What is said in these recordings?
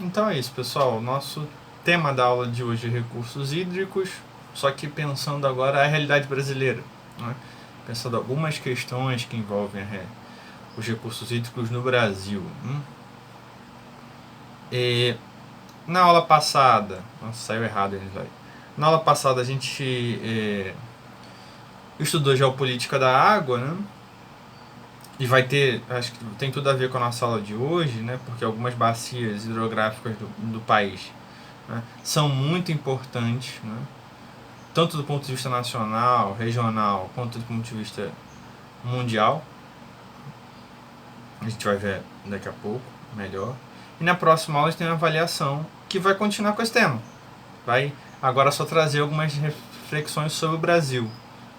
Então é isso, pessoal. O nosso tema da aula de hoje é recursos hídricos, só que pensando agora a realidade brasileira, né? Pensando algumas questões que envolvem os recursos hídricos no Brasil. E na aula passada, nossa, saiu errado aí, vai. Na aula passada a gente estudou geopolítica da água, né? E vai ter, acho que tem tudo a ver com a nossa aula de hoje, né? Porque algumas bacias hidrográficas do país, né, são muito importantes, né? Tanto do ponto de vista nacional, regional, quanto do ponto de vista mundial. A gente vai ver daqui a pouco melhor. E na próxima aula a gente tem uma avaliação que vai continuar com esse tema. Vai agora só trazer algumas reflexões sobre o Brasil.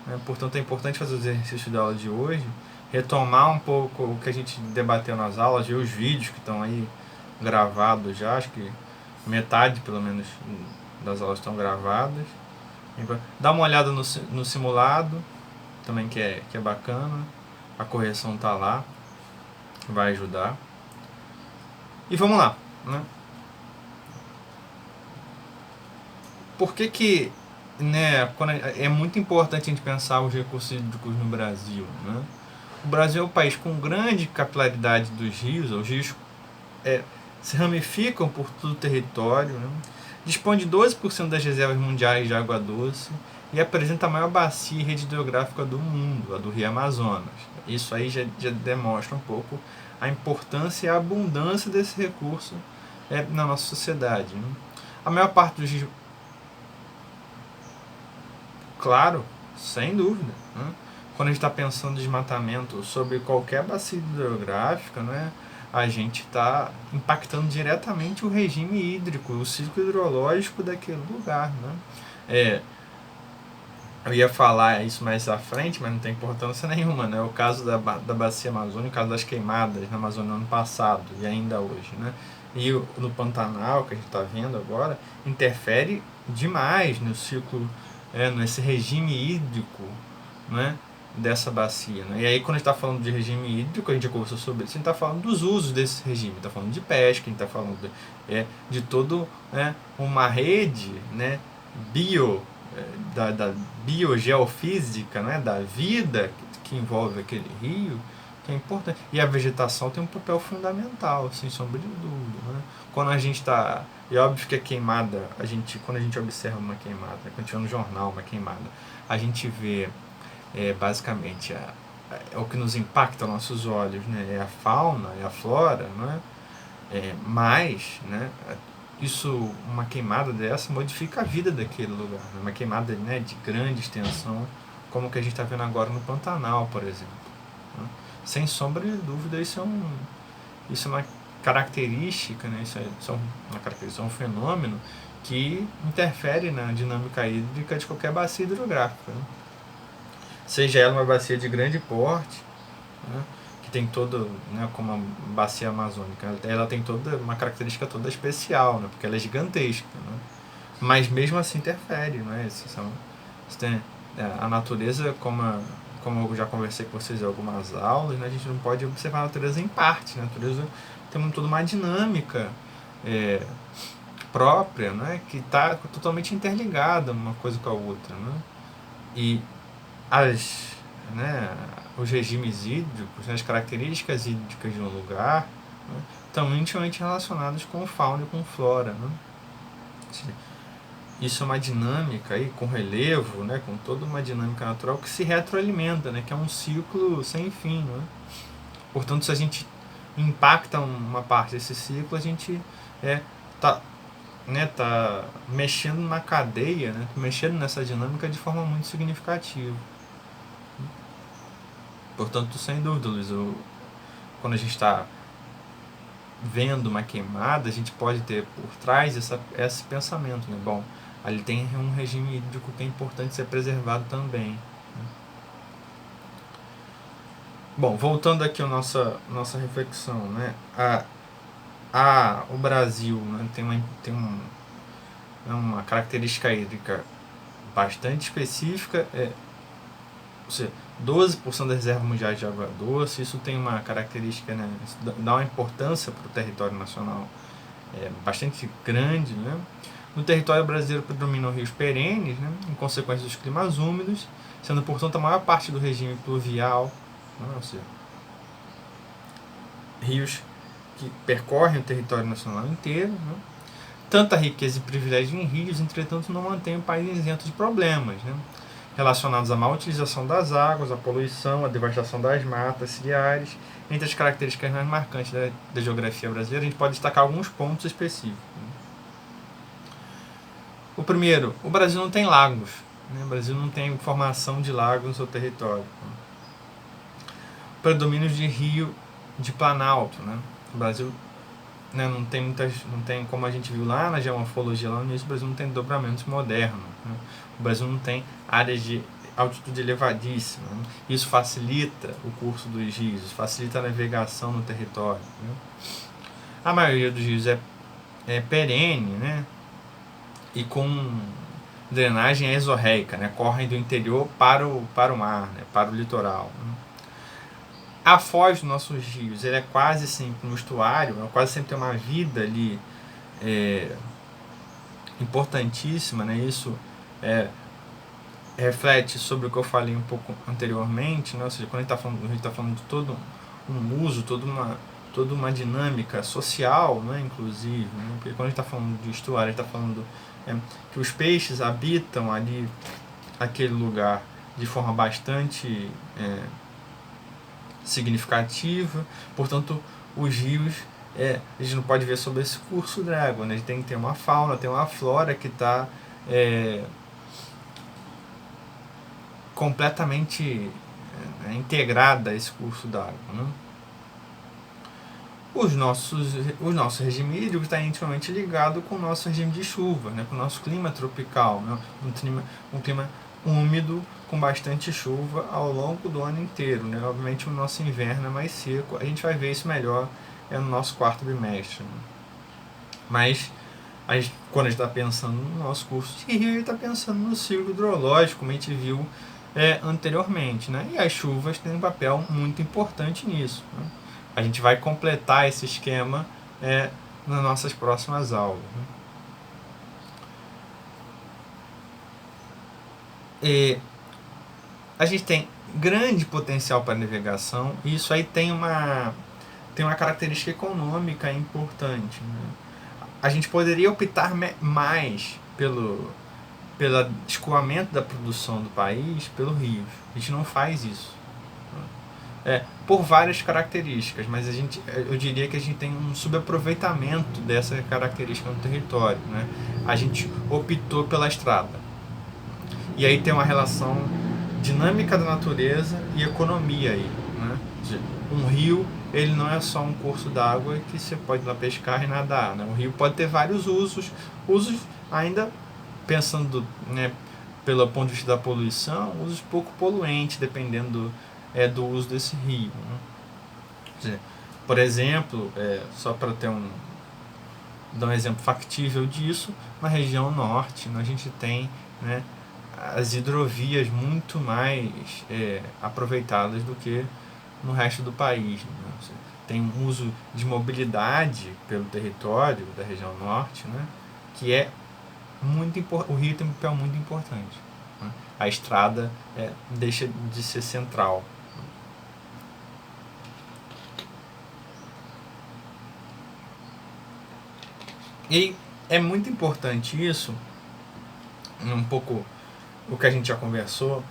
Né? Portanto, é importante fazer os exercícios da aula de hoje, retomar um pouco o que a gente debateu nas aulas, ver os vídeos que estão aí gravados já, acho que metade pelo menos das aulas estão gravadas. Dá uma olhada no simulado, também que é bacana, a correção tá lá, vai ajudar. E vamos lá, né? Por que né, é muito importante a gente pensar os recursos hídricos no Brasil, né? O Brasil é um país com grande capilaridade dos rios, os rios se ramificam por todo o território, né? Dispõe de 12% das reservas mundiais de água doce e apresenta a maior bacia e rede hidrográfica do mundo, a do Rio Amazonas. Isso aí já demonstra um pouco a importância e a abundância desse recurso na nossa sociedade. Né? A maior parte dos rios, claro, sem dúvida. Né? Quando a gente está pensando em desmatamento sobre qualquer bacia hidrográfica, né, a gente está impactando diretamente o regime hídrico, o ciclo hidrológico daquele lugar. Né? Eu ia falar isso mais à frente, mas não tem importância nenhuma. Né? O caso da bacia amazônica, o caso das queimadas na Amazônia no ano passado e ainda hoje. Né? E no Pantanal, que a gente está vendo agora, interfere demais no ciclo, nesse regime hídrico, né, dessa bacia. Né? E aí, quando a gente está falando de regime hídrico, a gente já conversou sobre isso, a gente está falando dos usos desse regime, está falando de pesca, a gente está falando de todo, né, uma rede, né, da biogeofísica, né, da vida que envolve aquele rio, que é importante. E a vegetação tem um papel fundamental, sem sombra de dúvida. Né? Quando a gente está. É óbvio que a queimada, quando a gente observa uma queimada, quando a gente vê no jornal uma queimada, a gente vê basicamente é o que nos impacta aos nossos olhos, né? É a fauna, é a flora, né? Mas, né, uma queimada dessa modifica a vida daquele lugar. Né? Uma queimada, né, de grande extensão, como que a gente está vendo agora no Pantanal, por exemplo. Né? Sem sombra de dúvida, isso é uma característica, né? Isso é um fenômeno que interfere na dinâmica hídrica de qualquer bacia hidrográfica. Né? Seja ela uma bacia de grande porte, né, que tem todo, né, como a bacia amazônica, ela tem toda uma característica toda especial, né, porque ela é gigantesca, né, mas mesmo assim interfere, né, a natureza, como eu já conversei com vocês em algumas aulas, né, a gente não pode observar a natureza em parte, a natureza tem toda uma dinâmica própria, né, que está totalmente interligada uma coisa com a outra, né, e né, os regimes hídricos, né, as características hídricas de um lugar, né, estão intimamente relacionados com fauna e com flora. Né? Isso é uma dinâmica aí, com relevo, né, com toda uma dinâmica natural que se retroalimenta, né, que é um ciclo sem fim. Né? Portanto, se a gente impacta uma parte desse ciclo, a gente está tá mexendo na cadeia, né, mexendo nessa dinâmica de forma muito significativa. Portanto, sem dúvida, Luiz, quando a gente está vendo uma queimada, a gente pode ter por trás esse pensamento, né? Bom, ali tem um regime hídrico que é importante ser preservado também. Né? Bom, voltando aqui à nossa reflexão, né? O Brasil, né, tem uma característica hídrica bastante específica, ou seja, 12% das reservas mundiais de água doce, isso tem uma característica, né, dá uma importância para o território nacional bastante grande, né? No território brasileiro predominam rios perenes, né, em consequência dos climas úmidos, sendo, portanto, a maior parte do regime pluvial, né, ou seja, rios que percorrem o território nacional inteiro. Né? Tanta riqueza e privilégio em rios, entretanto, não mantém o país isento de problemas, né, relacionados à má utilização das águas, à poluição, à devastação das matas ciliares. Entre as características mais marcantes da geografia brasileira, a gente pode destacar alguns pontos específicos. O primeiro, o Brasil não tem lagos. Né? O Brasil não tem formação de lagos no seu território. Predomínio de rio de planalto. Né? O Brasil, né, não tem, como a gente viu lá na geomorfologia, lá no início, o Brasil não tem dobramentos modernos. Né? O Brasil não tem áreas de altitude elevadíssima. Né? Isso facilita o curso dos rios, facilita a navegação no território. Né? A maioria dos rios é perene, né? E com drenagem exorreica, né? Correm do interior para o mar, né? Para o litoral. Né? A foz dos nossos rios, ele é quase sempre um estuário, quase sempre tem uma vida ali importantíssima, né? Isso reflete sobre o que eu falei um pouco anteriormente, né? Ou seja, quando a gente está falando de todo um uso, toda uma dinâmica social, né? Inclusive, né? Porque quando a gente está falando de estuário, a gente está falando que os peixes habitam ali aquele lugar de forma bastante significativa, portanto os rios a gente não pode ver sobre esse curso d'água, né? A gente tem que ter uma fauna, tem uma flora que está completamente integrada a esse curso d'água. Né? O nosso regime hídrico está intimamente ligado com o nosso regime de chuva, né? Com o nosso clima tropical, né? um clima úmido, com bastante chuva ao longo do ano inteiro. Né? Obviamente o nosso inverno é mais seco, a gente vai ver isso melhor no nosso quarto bimestre. Né? Mas quando a gente está pensando no nosso curso de rio, a gente está pensando no ciclo hidrológico, como a gente viu anteriormente. Né? E as chuvas têm um papel muito importante nisso. Né? A gente vai completar esse esquema nas nossas próximas aulas. Né? E a gente tem grande potencial para navegação e isso aí tem uma característica econômica importante. Né? A gente poderia optar mais pelo escoamento da produção do país pelo rio. A gente não faz isso. Por várias características, mas eu diria que a gente tem um subaproveitamento dessa característica no território. Né? A gente optou pela estrada. E aí tem uma relação dinâmica da natureza e economia aí. Né? Um rio, ele não é só um curso d'água que você pode ir lá pescar e nadar. Né? Um rio pode ter vários usos ainda pensando, né, pelo ponto de vista da poluição, usos pouco poluentes, dependendo do uso desse rio. Né? Por exemplo, só para dar um exemplo factível disso, na região norte, a gente tem, né, as hidrovias muito mais aproveitadas do que no resto do país. Né? Tem um uso de mobilidade pelo território da região norte, né, que é muito importante. O rio tem um papel muito importante. Né? A estrada deixa de ser central. E é muito importante isso, um pouco o que a gente já conversou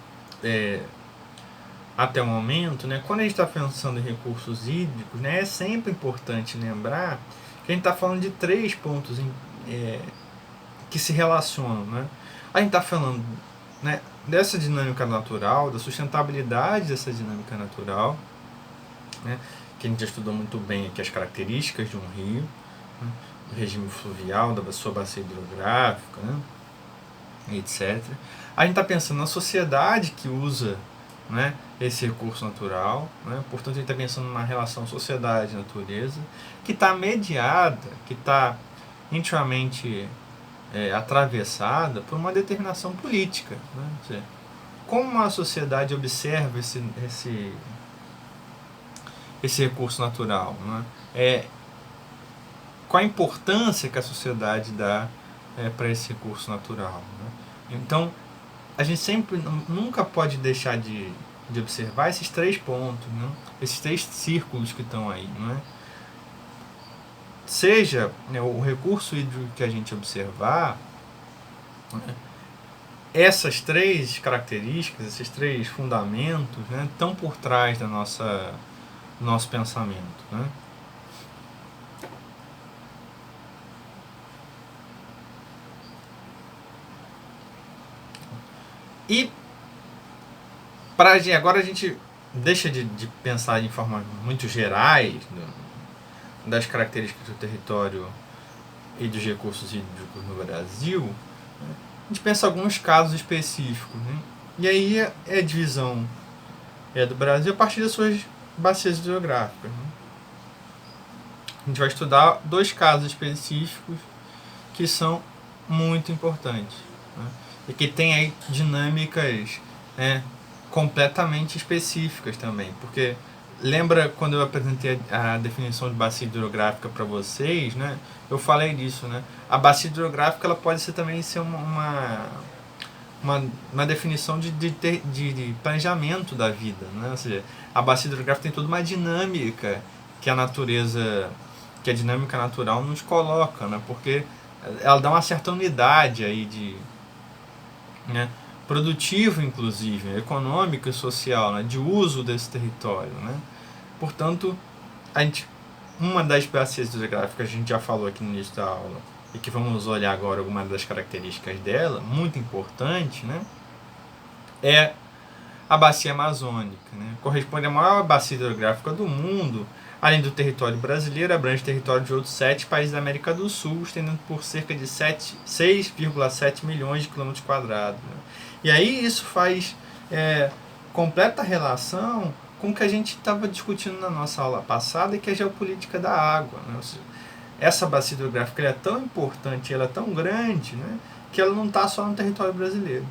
até o momento, né? Quando a gente está pensando em recursos hídricos, né, é sempre importante lembrar que a gente está falando de 3 pontos que se relacionam. Né? A gente está falando, né, dessa dinâmica natural, da sustentabilidade dessa dinâmica natural, né, que a gente já estudou muito bem aqui as características de um rio, né, do regime fluvial, da sua bacia hidrográfica, né, etc. A gente está pensando na sociedade que usa, né, esse recurso natural, né, portanto a gente está pensando na relação sociedade-natureza, que está mediada, que está intimamente atravessada por uma determinação política. Né? Ou seja, como a sociedade observa esse recurso natural? Né? qual a importância que a sociedade dá para esse recurso natural, né? Então, a gente sempre nunca pode deixar de observar esses 3 pontos, né? Esses 3 círculos que estão aí, não é? Seja, né, o recurso hídrico que a gente observar, né, essas 3 características, esses 3 fundamentos, né, estão por trás do nosso pensamento, né? E agora a gente deixa de pensar de formas muito gerais das características do território e dos recursos hídricos no Brasil. Né? A gente pensa em alguns casos específicos, né? E aí é a divisão do Brasil a partir das suas bacias hidrográficas, né? A gente vai estudar 2 casos específicos que são muito importantes, né? E que tem aí dinâmicas, né, completamente específicas também, porque lembra quando eu apresentei a definição de bacia hidrográfica para vocês, né? Eu falei disso, né? A bacia hidrográfica ela pode ser também ser uma definição de planejamento da vida, né? Ou seja, a bacia hidrográfica tem toda uma dinâmica que a natureza, que a dinâmica natural nos coloca, né? Porque ela dá uma certa unidade aí né, produtivo, inclusive, econômico e social, né, de uso desse território, né? Portanto, uma das bacias hidrográficas que a gente já falou aqui no início da aula e que vamos olhar agora algumas das características dela, muito importante, né, é a bacia amazônica, né? Corresponde à maior bacia hidrográfica do mundo. Além do território brasileiro, abrange território de outros 7 países da América do Sul, estendendo por cerca de 6,7 milhões de quilômetros quadrados. Né? E aí isso faz completa relação com o que a gente estava discutindo na nossa aula passada, que é a geopolítica da água. Né? Ou seja, essa bacia hidrográfica é tão importante, ela é tão grande, né, que ela não está só no território brasileiro.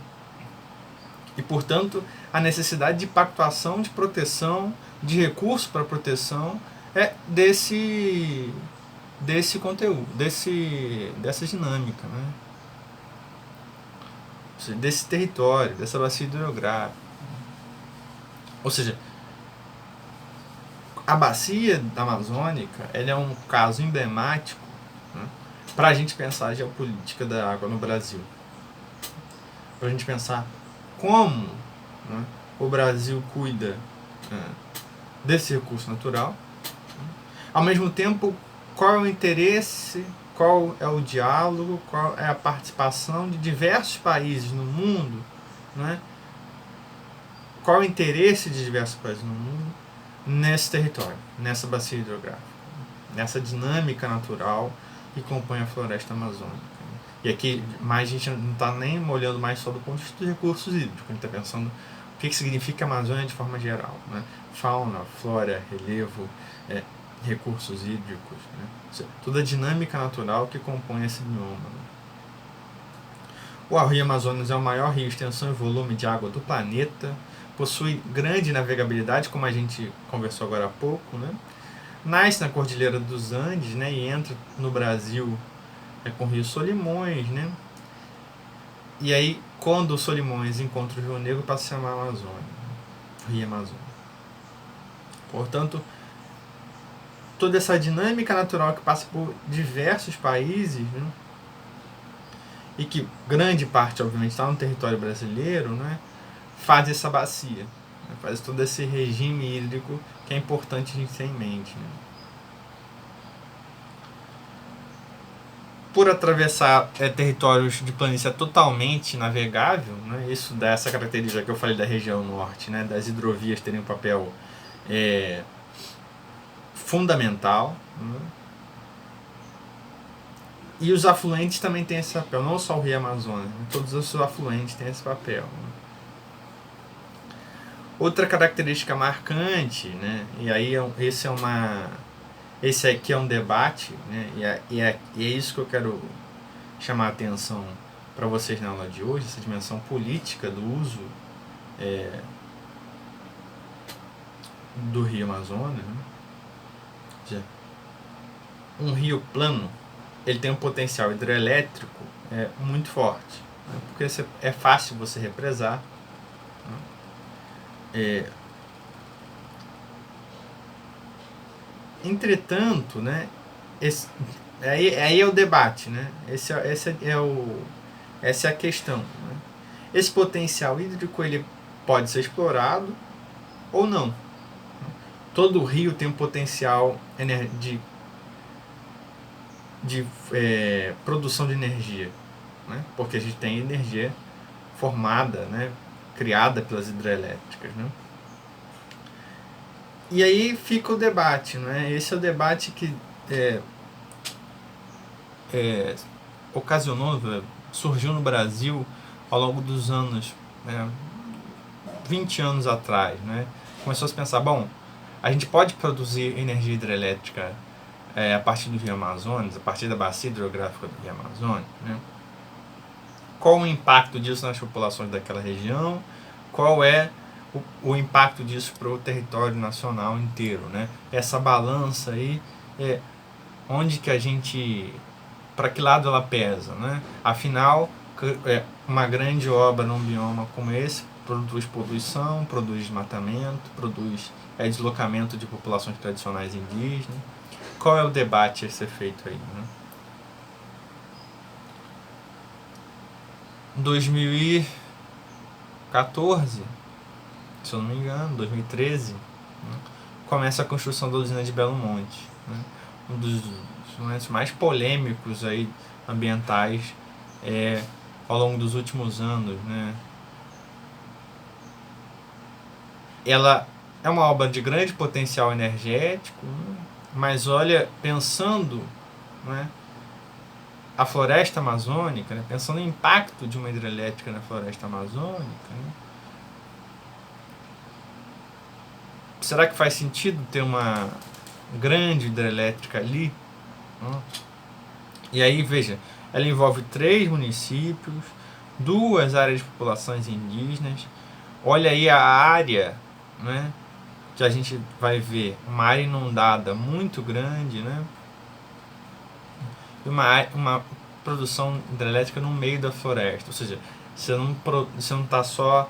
E, portanto, a necessidade de pactuação, de proteção, de recursos para proteção desse conteúdo, dessa dinâmica, né? Ou seja, desse território, dessa bacia hidrográfica. Ou seja, a bacia amazônica ela é um caso emblemático, né, para a gente pensar a geopolítica da água no Brasil. Para a gente pensar como, né, o Brasil cuida desse recurso natural. Ao mesmo tempo, qual é o interesse, qual é o diálogo, qual é a participação de diversos países no mundo, né? Qual é o interesse de diversos países no mundo nesse território, nessa bacia hidrográfica, nessa dinâmica natural que compõe a floresta amazônica. E aqui mais a gente não está nem olhando mais só do ponto de vista dos recursos hídricos, a gente está pensando o que significa a Amazônia de forma geral, né? Fauna, flora, relevo, recursos hídricos, né? Ou seja, toda a dinâmica natural que compõe esse bioma. Né? O Rio Amazonas é o maior rio, extensão e volume de água do planeta, possui grande navegabilidade, como a gente conversou agora há pouco, né? Nasce na Cordilheira dos Andes, né? E entra no Brasil com o Rio Solimões, né? E aí, quando o Solimões encontra o Rio Negro, passa a se chamar Amazônia, né? Rio Amazonas. Portanto, toda essa dinâmica natural que passa por diversos países, né? E que grande parte, obviamente, está no território brasileiro, né? Faz essa bacia, né? Faz todo esse regime hídrico que é importante a gente ter em mente, né? Por atravessar territórios de planície totalmente navegável, né? Isso dá essa característica que eu falei da região norte, né? Das hidrovias terem um papel fundamental, né? E os afluentes também têm esse papel, não só o Rio Amazonas, né? Todos os afluentes têm esse papel. Né? Outra característica marcante, né? E aí esse aqui é um debate, né? E é isso que eu quero chamar a atenção para vocês na aula de hoje, essa dimensão política do uso do Rio Amazonas. Né? um rio plano, ele tem um potencial hidrelétrico muito forte, né? Porque é fácil você represar, né? Entretanto, né, aí é o debate, né? Essa é a questão, né? Esse potencial hídrico ele pode ser explorado ou não. Todo rio tem um potencial de produção de energia, né? Porque a gente tem energia formada, né? Criada pelas hidrelétricas, né? E aí fica o debate, né? Esse é o debate que é, ocasionou, surgiu no Brasil ao longo dos anos, 20 anos atrás, né? Começou a se pensar, bom, a gente pode produzir energia hidrelétrica a partir do Rio Amazonas, a partir da bacia hidrográfica do Rio Amazonas, né? Qual o impacto disso nas populações daquela região? Qual é o impacto disso para o território nacional inteiro, né? Essa balança aí, onde que a gente, para que lado ela pesa, né? Afinal, uma grande obra num bioma como esse produz poluição, produz desmatamento, produz deslocamento de populações tradicionais indígenas. Qual é o debate a ser feito aí, né? 2014, se eu não me engano, 2013, né, começa a construção da usina de Belo Monte, né? Um dos momentos mais polêmicos aí, ambientais ao longo dos últimos anos, né? Ela é uma obra de grande potencial energético, né? Mas olha, pensando, né, a floresta amazônica, né, pensando no impacto de uma hidrelétrica na floresta amazônica, né, será que faz sentido ter uma grande hidrelétrica ali? E aí, veja, ela envolve 3 municípios, 2 áreas de populações indígenas. Olha aí a área, né, que a gente vai ver, uma área inundada muito grande, né? E uma produção hidrelétrica no meio da floresta. Ou seja, você não está só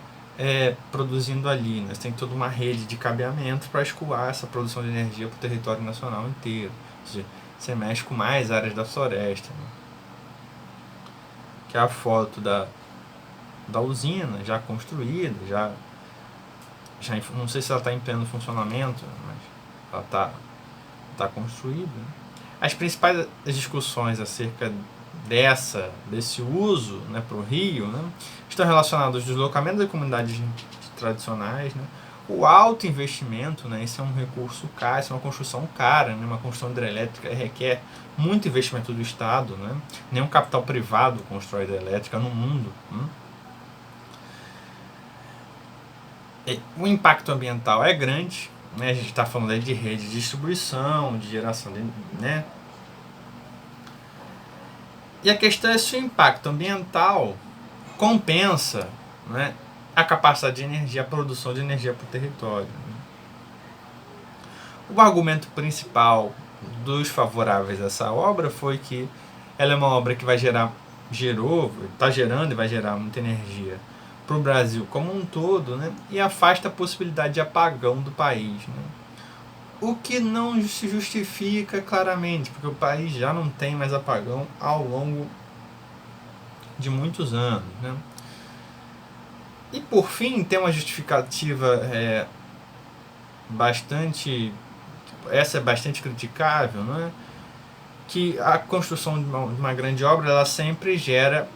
produzindo ali, né? Você tem toda uma rede de cabeamento para escoar essa produção de energia para o território nacional inteiro. Ou seja, você mexe com mais áreas da floresta, né? Que é a foto da usina já construída, já não sei se ela está em pleno funcionamento, mas ela está construída, né? As principais discussões acerca desse uso, né, para o rio, né, estão relacionadas ao deslocamento das comunidades tradicionais, né, o alto investimento, né, esse é um recurso caro, isso é uma construção cara, né, uma construção hidrelétrica requer muito investimento do Estado, né, nenhum capital privado constrói hidrelétrica no mundo, né. O impacto ambiental é grande, né, a gente está falando aí de rede de distribuição, de geração de, né. E a questão é se o impacto ambiental compensa, né, a capacidade de energia, a produção de energia para o território. O argumento principal dos favoráveis a essa obra foi que ela é uma obra que está gerando e vai gerar muita energia para o Brasil como um todo, né, e afasta a possibilidade de apagão do país, né. O que não se justifica claramente, porque o país já não tem mais apagão ao longo de muitos anos, né? E por fim, tem uma justificativa essa é bastante criticável, né? Que a construção de uma grande obra ela sempre gera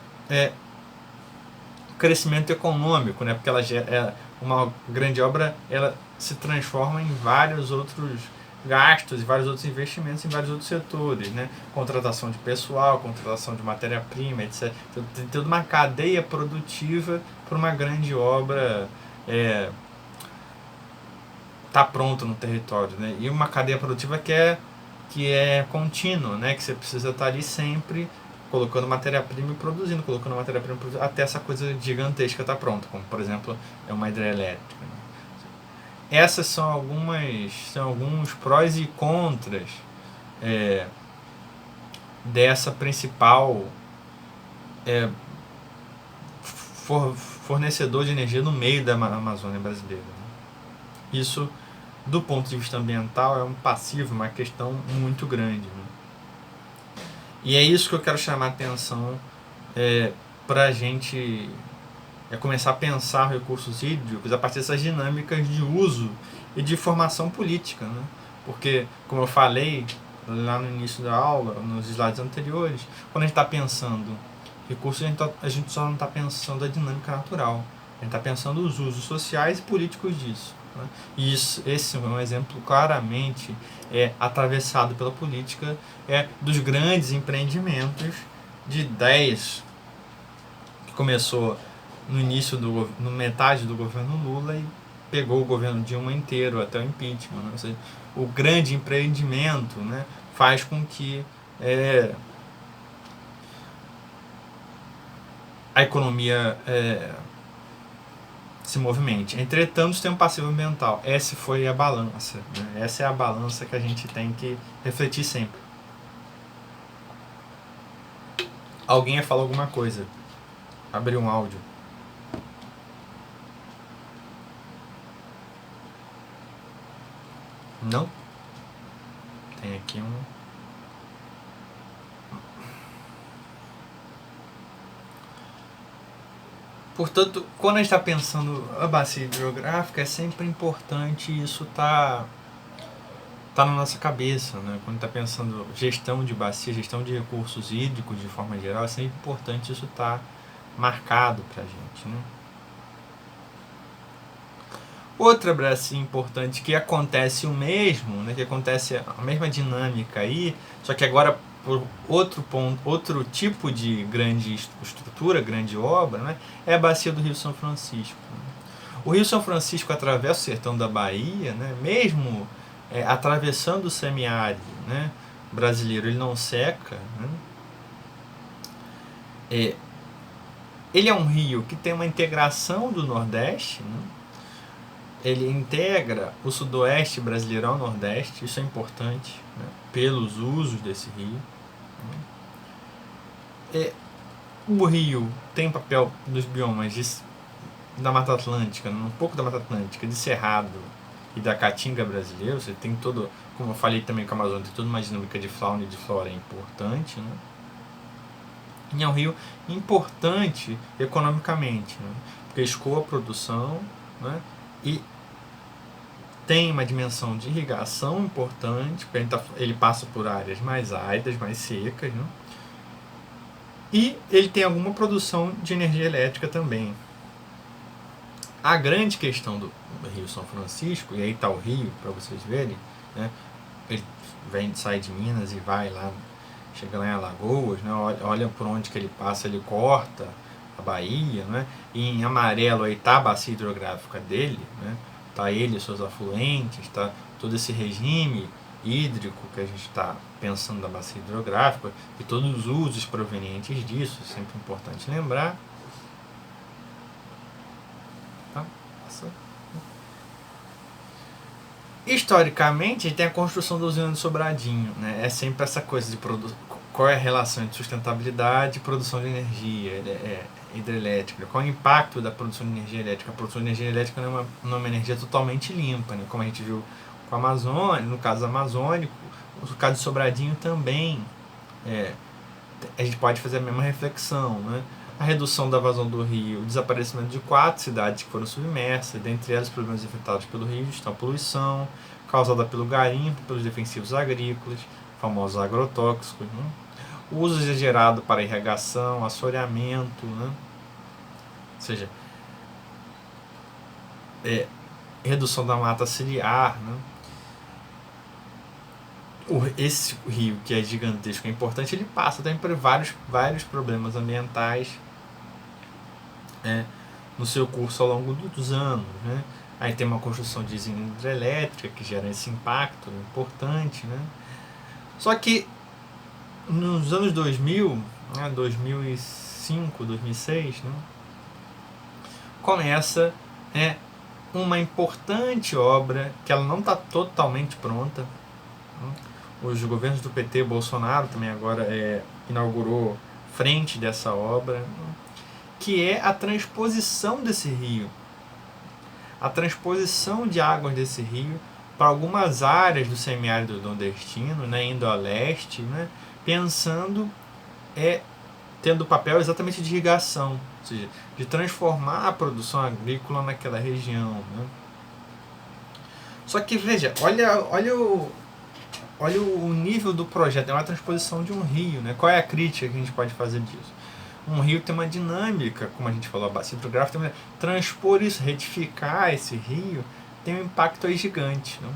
crescimento econômico, né? Porque ela gera, uma grande obra ela se transforma em vários outros gastos e vários outros investimentos em vários outros setores, né? Contratação de pessoal, contratação de matéria-prima, etc. Então, tem toda uma cadeia produtiva para uma grande obra tá pronta no território, né? E uma cadeia produtiva que é contínua, né? Que você precisa estar ali sempre colocando matéria-prima e produzindo, até essa coisa gigantesca estar pronta, como por exemplo é uma hidrelétrica, né? Essas são alguns prós e contras dessa principal fornecedor de energia no meio da Amazônia brasileira. Isso, do ponto de vista ambiental, é um passivo, uma questão muito grande. Né? E é isso que eu quero chamar a atenção para a gente começar a pensar recursos hídricos a partir dessas dinâmicas de uso e de formação política. Né? Porque, como eu falei lá no início da aula, nos slides anteriores, quando a gente está pensando recursos, a gente só não está pensando a dinâmica natural. A gente está pensando os usos sociais e políticos disso. Né? E esse é um exemplo claramente atravessado pela política dos grandes empreendimentos de ideias que começou no início, no metade do governo Lula e pegou o governo Dilma inteiro até o impeachment. Né? Ou seja, o grande empreendimento, né, faz com que a economia se movimente. Entretanto, tem um passivo ambiental. Essa foi a balança. Né? Essa é a balança que a gente tem que refletir sempre. Alguém ia falar alguma coisa. Abrir um áudio. Não? Tem aqui um... Portanto, quando a gente está pensando a bacia hidrográfica, é sempre importante isso tá na nossa cabeça. Né? Quando está pensando gestão de bacia, gestão de recursos hídricos de forma geral, é sempre importante isso estar marcado para a gente. Né? Outra bacia importante que acontece o mesmo, né? Que acontece a mesma dinâmica aí, só que agora por outro tipo de grande estrutura, grande obra, né, é a bacia do Rio São Francisco. O Rio São Francisco atravessa o sertão da Bahia, né, mesmo atravessando o semiárido, né, brasileiro, ele não seca. Né, ele é um rio que tem uma integração do Nordeste, né, ele integra o Sudoeste brasileiro ao Nordeste, isso é importante, né, pelos usos desse rio. O rio tem papel nos biomas da Mata Atlântica, um pouco da Mata Atlântica, de Cerrado e da Caatinga brasileira. Você tem todo, como eu falei também com a Amazônia, tem toda uma dinâmica de fauna e de flora importante. Né? E é um rio importante economicamente, né? Porque escoa a produção, né? E tem uma dimensão de irrigação importante, porque ele passa por áreas mais áridas, mais secas, né? E ele tem alguma produção de energia elétrica também. A grande questão do Rio São Francisco, e aí está o rio para vocês verem, né? Ele sai de Minas e vai lá, chega lá em Alagoas, né? Olha por onde que ele passa, ele corta a Bahia, né? E em amarelo aí está a bacia hidrográfica dele, né? Está ele e seus afluentes, está todo esse regime hídrico que a gente está pensando da bacia hidrográfica e todos os usos provenientes disso, é sempre importante lembrar. Tá? Historicamente, tem a construção da usina de Sobradinho, né? É sempre essa coisa de qual é a relação entre sustentabilidade e produção de energia hidrelétrica, qual é o impacto da produção de energia elétrica. A produção de energia elétrica não é uma energia totalmente limpa, né? Como a gente viu com a Amazônia, no caso amazônico, no caso de Sobradinho também, a gente pode fazer a mesma reflexão, né? A redução da vazão do rio, o desaparecimento de 4 cidades que foram submersas, dentre elas os problemas afetados pelo rio estão a poluição, causada pelo garimpo, pelos defensivos agrícolas, famosos agrotóxicos, né? O uso exagerado para irrigação, assoreamento, né? Ou seja, redução da mata ciliar, né? Esse rio, que é gigantesco, é importante, ele passa também por vários problemas ambientais no seu curso ao longo dos anos. Né? Aí tem uma construção de usina hidrelétrica que gera esse impacto importante. Né? Só que nos anos 2000, 2005, 2006, né, começa uma importante obra que ela não está totalmente pronta, né? os governos do PT, Bolsonaro também agora inaugurou frente dessa obra, que é a transposição desse rio. A transposição de águas desse rio para algumas áreas do semiárido nordestino, né, indo a leste, né, pensando, tendo o papel exatamente de irrigação, ou seja, de transformar a produção agrícola naquela região. Né. Só que veja, olha o nível do projeto, é uma transposição de um rio. Né. Qual é a crítica que a gente pode fazer disso? Um rio tem uma dinâmica, como a gente falou, a bacia hidrográfica, transpor isso, retificar esse rio, tem um impacto aí gigante. Né?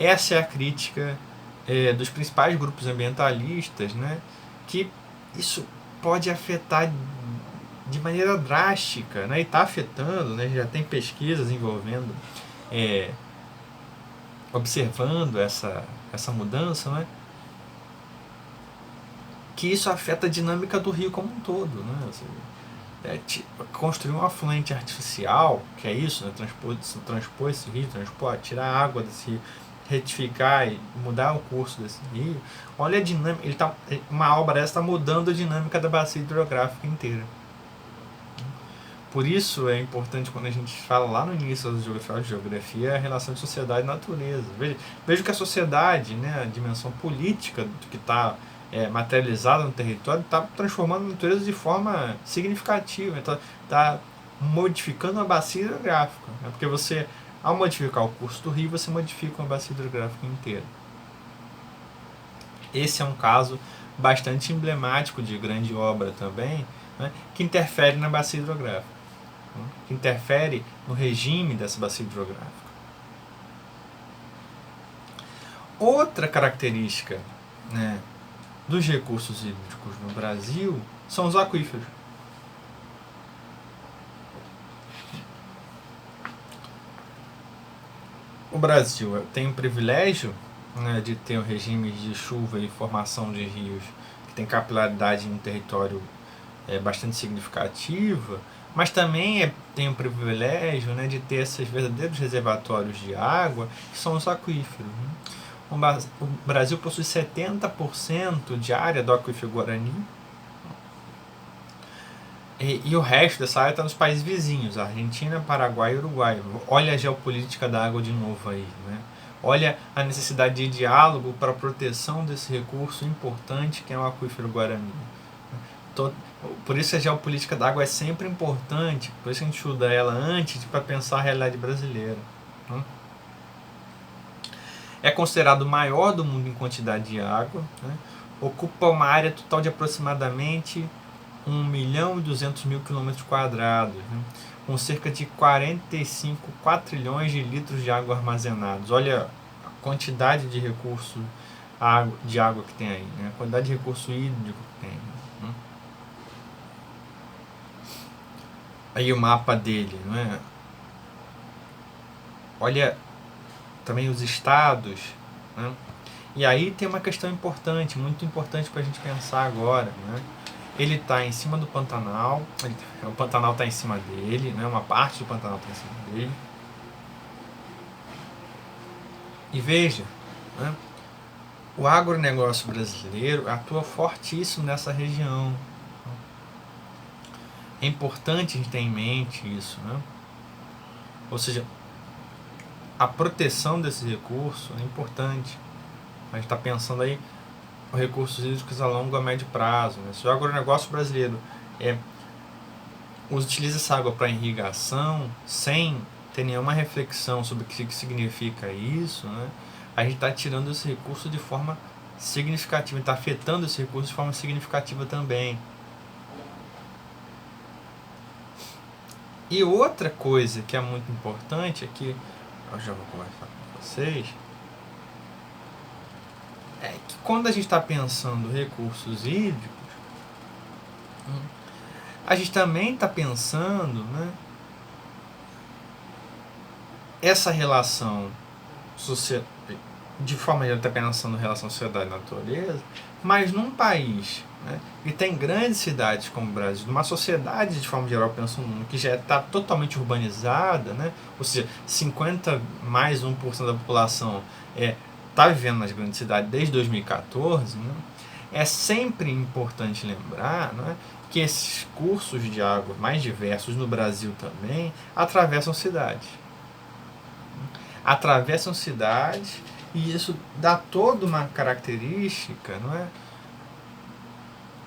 Essa é a crítica dos principais grupos ambientalistas, né? Que isso pode afetar de maneira drástica, né? E está afetando, né? Já tem pesquisas envolvendo, observando essa mudança, né? Que isso afeta a dinâmica do rio como um todo. Né? Ou seja, construir um afluente artificial, que é isso, né? transpor esse rio, tirar a água desse rio, retificar e mudar o curso desse rio. Olha a dinâmica, uma obra dessa está mudando a dinâmica da bacia hidrográfica inteira. Por isso é importante, quando a gente fala lá no início da geografia, a relação de sociedade e natureza. Veja que a sociedade, né, a dimensão política do que está materializada no território, está transformando a natureza de forma significativa, está modificando a bacia hidrográfica. Né, porque você, ao modificar o curso do rio, você modifica a bacia hidrográfica inteira. Esse é um caso bastante emblemático de grande obra também, né, que interfere na bacia hidrográfica, que interfere no regime dessa bacia hidrográfica. Outra característica, né, dos recursos hídricos no Brasil são os aquíferos. O Brasil tem o privilégio, né, de ter um regime de chuva e formação de rios que tem capilaridade em um território bastante significativa, mas também tem o privilégio, né, de ter esses verdadeiros reservatórios de água, que são os aquíferos. Né? O Brasil possui 70% de área do aquífero Guarani, e o resto dessa área está nos países vizinhos, Argentina, Paraguai e Uruguai. Olha a geopolítica da água de novo aí. Né? Olha a necessidade de diálogo para a proteção desse recurso importante que é o aquífero Guarani. Por isso a geopolítica da água é sempre importante, por isso a gente estuda ela antes para pensar a realidade brasileira. Né? É considerado o maior do mundo em quantidade de água, né? Ocupa uma área total de aproximadamente 1.200.000 km², né? Com cerca de 45 quatrilhões de litros de água armazenados. Olha a quantidade de recurso de água que tem aí, né? A quantidade de recurso hídrico que tem. Né? Aí o mapa dele, não é? Olha também os estados, né? E aí tem uma questão importante, muito importante para a gente pensar agora, né? Ele está em cima do Pantanal, o Pantanal está em cima dele, né? Uma parte do Pantanal está em cima dele. E veja, né? O agronegócio brasileiro atua fortíssimo nessa região. É importante a gente ter em mente isso, né? Ou seja, a proteção desse recurso é importante. A gente está pensando aí os recursos hídricos a longo a médio prazo. Né? Se o agronegócio brasileiro utiliza essa água para irrigação sem ter nenhuma reflexão sobre o que significa isso, né? A gente está tirando esse recurso de forma significativa, está afetando esse recurso de forma significativa também. E outra coisa que é muito importante é que eu já vou conversar com vocês, é que quando a gente está pensando recursos hídricos, a gente também está pensando, né, essa relação de forma geral, está pensando em relação sociedade e natureza, mas num país, né, que tem grandes cidades como o Brasil, uma sociedade de forma geral, penso no mundo, que já está totalmente urbanizada, né, ou seja, 50 mais 1% da população está está vivendo nas grandes cidades desde 2014, né, é sempre importante lembrar, né, que esses cursos de água mais diversos no Brasil também atravessam cidades. Atravessam cidades e isso dá toda uma característica, não é,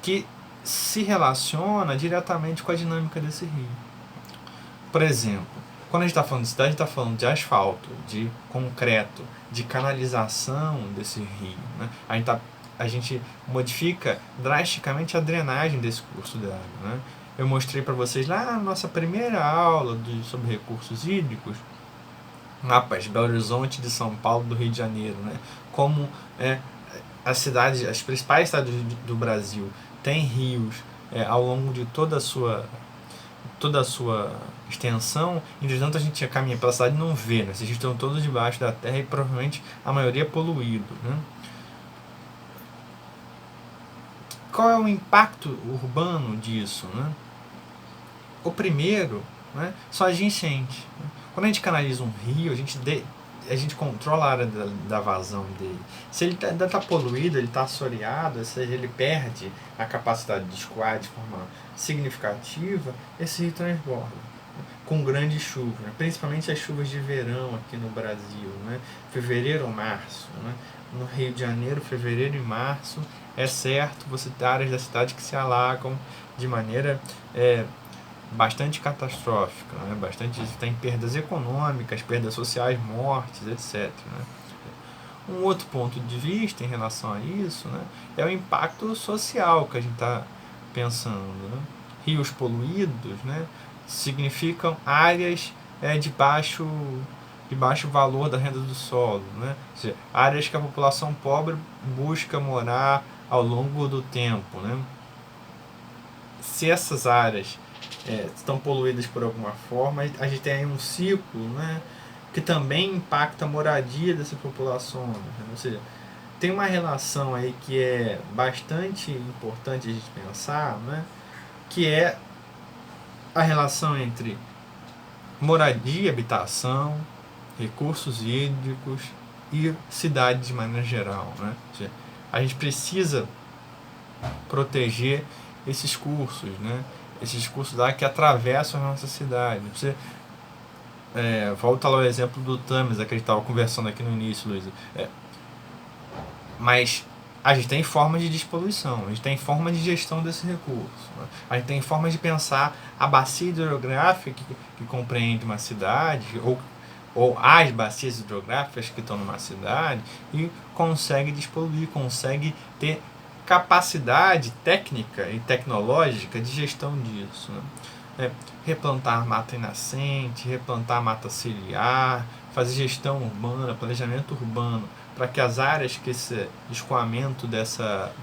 que se relaciona diretamente com a dinâmica desse rio. Por exemplo, quando a gente está falando de cidade, a gente está falando de asfalto, de concreto, de canalização desse rio. Né? A gente modifica drasticamente a drenagem desse curso de água. Né? Eu mostrei para vocês lá na nossa primeira aula sobre recursos hídricos, mapas de Belo Horizonte, de São Paulo, do Rio de Janeiro, né? Como as principais cidades do Brasil têm rios ao longo de toda a sua extensão, entretanto a gente caminha pela cidade e não vê, né? Esses rios estão todos debaixo da terra e provavelmente a maioria é poluído. Né? Qual é o impacto urbano disso? Né? O primeiro, né, são as enchentes. Quando a gente canaliza um rio, a gente controla a área da vazão dele. Se ele ainda está poluído, ele está assoreado, ou seja, ele perde a capacidade de escoar de forma significativa, esse rio transborda com grandes chuvas, né? Principalmente as chuvas de verão aqui no Brasil, né? Fevereiro ou março, né? No Rio de Janeiro, fevereiro e março, é certo, você tem áreas da cidade que se alagam de maneira bastante catastrófica, né? Tem perdas econômicas, perdas sociais, mortes, etc. Né? Um outro ponto de vista em relação a isso, né, é o impacto social que a gente está pensando. Né? Rios poluídos, né, significam áreas de baixo valor da renda do solo, né? Ou seja, áreas que a população pobre busca morar ao longo do tempo. Né? Se essas áreas estão poluídas por alguma forma, a gente tem aí um ciclo, né, que também impacta a moradia dessa população. Né? Ou seja, tem uma relação aí que é bastante importante a gente pensar, né, que é a relação entre moradia, habitação, recursos hídricos e cidade de maneira geral. Né? Ou seja, a gente precisa proteger esses cursos, né? Esses cursos lá que atravessam a nossa cidade. Você volta lá o exemplo do Tâmisa que a gente estava conversando aqui no início, Luísa. Mas a gente tem formas de despoluição, a gente tem formas de gestão desse recurso. Né? A gente tem formas de pensar a bacia hidrográfica que compreende uma cidade, ou as bacias hidrográficas que estão numa cidade, e consegue despoluir, consegue ter capacidade técnica e tecnológica de gestão disso. Né? Replantar mata inascente, replantar mata ciliar, fazer gestão urbana, planejamento urbano, para que as áreas que esse escoamento dessa